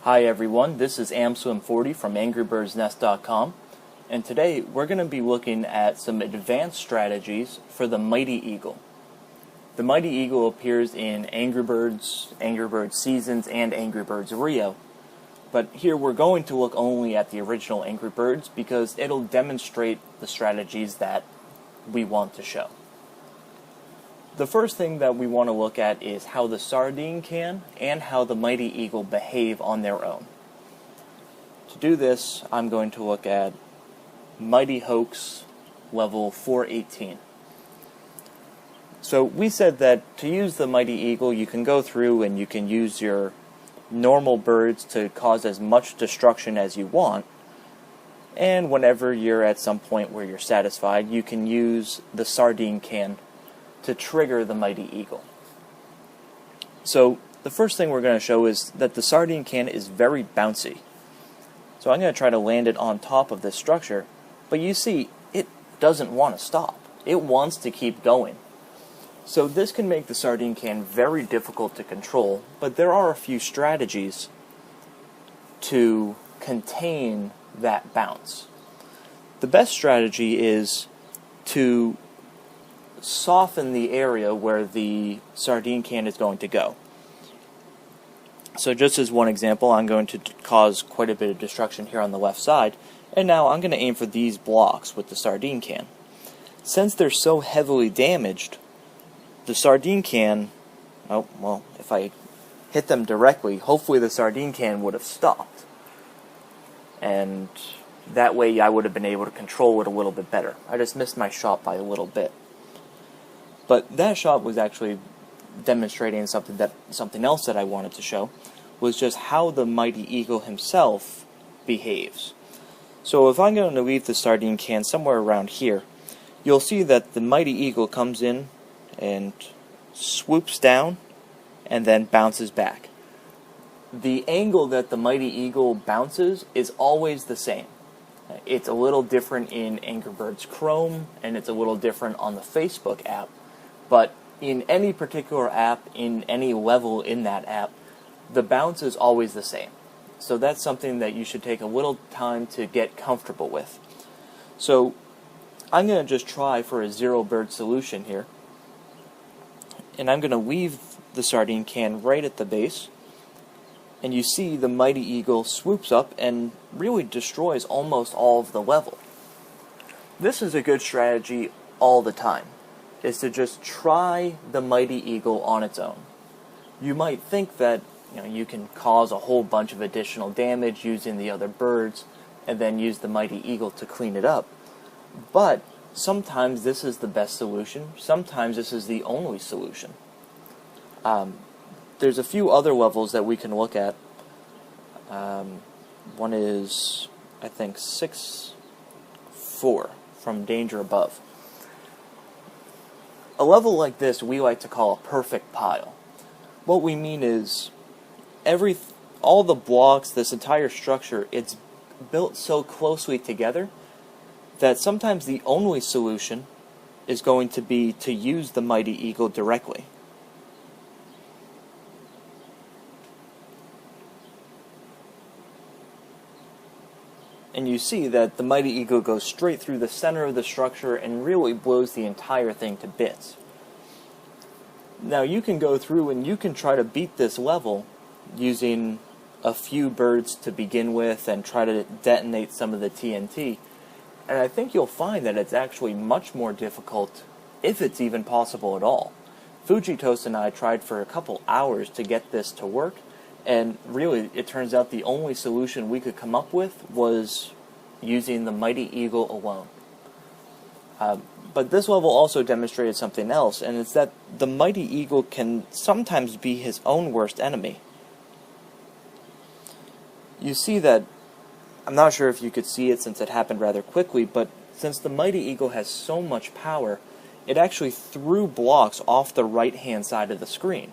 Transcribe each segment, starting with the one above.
Hi everyone, this is AmSwim40 from AngryBirdsNest.com, and today we're going to be looking at some advanced strategies for the mighty eagle. The mighty eagle appears in Angry Birds, Angry Birds Seasons, and Angry Birds Rio, but here we're going to look only at the original Angry Birds because it'll demonstrate the strategies that we want to show. The first thing that we want to look at is how the sardine can and how the mighty eagle behave on their own. To do this, I'm going to look at Mighty Hoax level 418. So we said that to use the mighty eagle, you can go through and you can use your normal birds to cause as much destruction as you want, and whenever you're at some point where you're satisfied, you can use the sardine can to trigger the mighty eagle. So the first thing we're going to show is that the sardine can is very bouncy. So I'm going to try to land it on top of this structure, but you see it doesn't want to stop. It wants to keep going. So this can make the sardine can very difficult to control, but there are a few strategies to contain that bounce. The best strategy is to soften the area where the sardine can is going to go. So just as one example, I'm going to cause quite a bit of destruction here on the left side, and now I'm going to aim for these blocks with the sardine can. Since they're so heavily damaged, the sardine can, if I hit them directly, hopefully the sardine can would have stopped. And that way I would have been able to control it a little bit better. I just missed my shot by a little bit. But that shot was actually demonstrating something else that I wanted to show, was just how the mighty eagle himself behaves. So if I'm going to leave the sardine can somewhere around here, you'll see that the mighty eagle comes in and swoops down and then bounces back. The angle that the mighty eagle bounces is always the same. It's a little different in Angry Birds Chrome, and it's a little different on the Facebook app. But in any particular app, in any level in that app, the bounce is always the same. So that's something that you should take a little time to get comfortable with. So I'm going to just try for a zero bird solution here. And I'm going to leave the sardine can right at the base. And you see the mighty eagle swoops up and really destroys almost all of the level. This is a good strategy all the time, is to just try the mighty eagle on its own. You might think that you can cause a whole bunch of additional damage using the other birds and then use the mighty eagle to clean it up. But sometimes this is the best solution. Sometimes this is the only solution. There's a few other levels that we can look at. One is, I think, 6-4 from Danger Above. A level like this we like to call a perfect pile. What we mean is all the blocks, this entire structure, it's built so closely together that sometimes the only solution is going to be to use the mighty eagle directly. And you see that the mighty eagle goes straight through the center of the structure and really blows the entire thing to bits. Now you can go through and you can try to beat this level using a few birds to begin with and try to detonate some of the TNT. And I think you'll find that it's actually much more difficult, if it's even possible at all. Fujitoast and I tried for a couple hours to get this to work, and really, it turns out the only solution we could come up with was using the mighty eagle alone. But this level also demonstrated something else, and it's that the mighty eagle can sometimes be his own worst enemy. You see that, I'm not sure if you could see it since it happened rather quickly, but since the mighty eagle has so much power, it actually threw blocks off the right-hand side of the screen.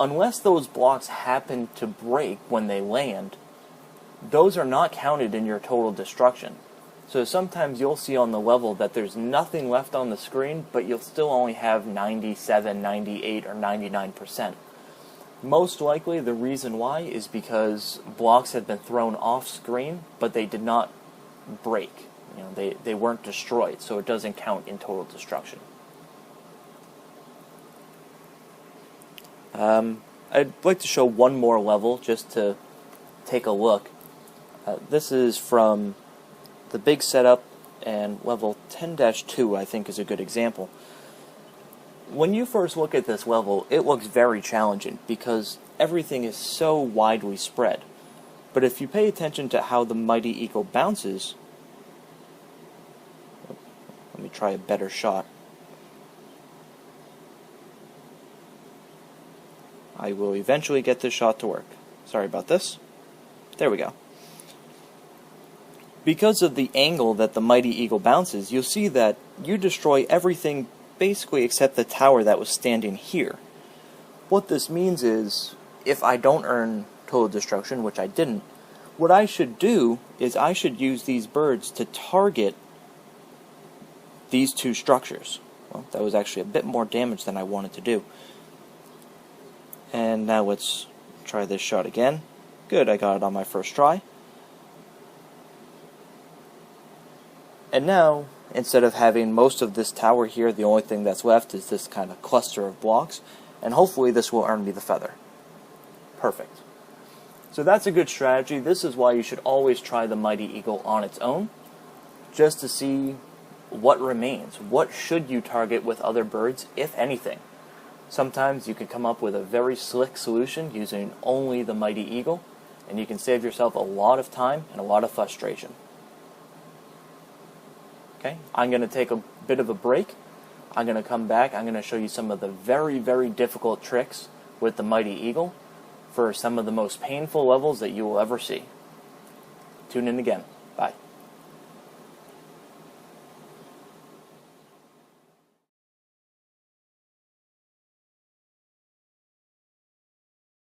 Unless those blocks happen to break when they land, those are not counted in your total destruction. So sometimes you'll see on the level that there's nothing left on the screen, but you'll still only have 97, 98, or 99%. Most likely the reason why is because blocks had been thrown off screen, but they did not break. You know, they weren't destroyed, so it doesn't count in total destruction. I'd like to show one more level just to take a look. This is from the big setup, and level 10-2 I think is a good example. When you first look at this level, it looks very challenging because everything is so widely spread. But if you pay attention to how the mighty eagle bounces, let me try a better shot. I will eventually get this shot to work. Sorry about this. There we go. Because of the angle that the mighty eagle bounces, you'll see that you destroy everything basically except the tower that was standing here. What this means is, if I don't earn total destruction, which I didn't, what I should do is I should use these birds to target these two structures. Well, that was actually a bit more damage than I wanted to do. And now let's try this shot again. Good, I got it on my first try. And now, instead of having most of this tower here, the only thing that's left is this kind of cluster of blocks, and hopefully this will earn me the feather. Perfect. So that's a good strategy. This is why you should always try the mighty eagle on its own, just to see what remains. What should you target with other birds, if anything? Sometimes you can come up with a very slick solution using only the mighty eagle, and you can save yourself a lot of time and a lot of frustration. Okay, I'm going to take a bit of a break. I'm going to come back. I'm going to show you some of the very, very difficult tricks with the mighty eagle for some of the most painful levels that you will ever see. Tune in again. Bye.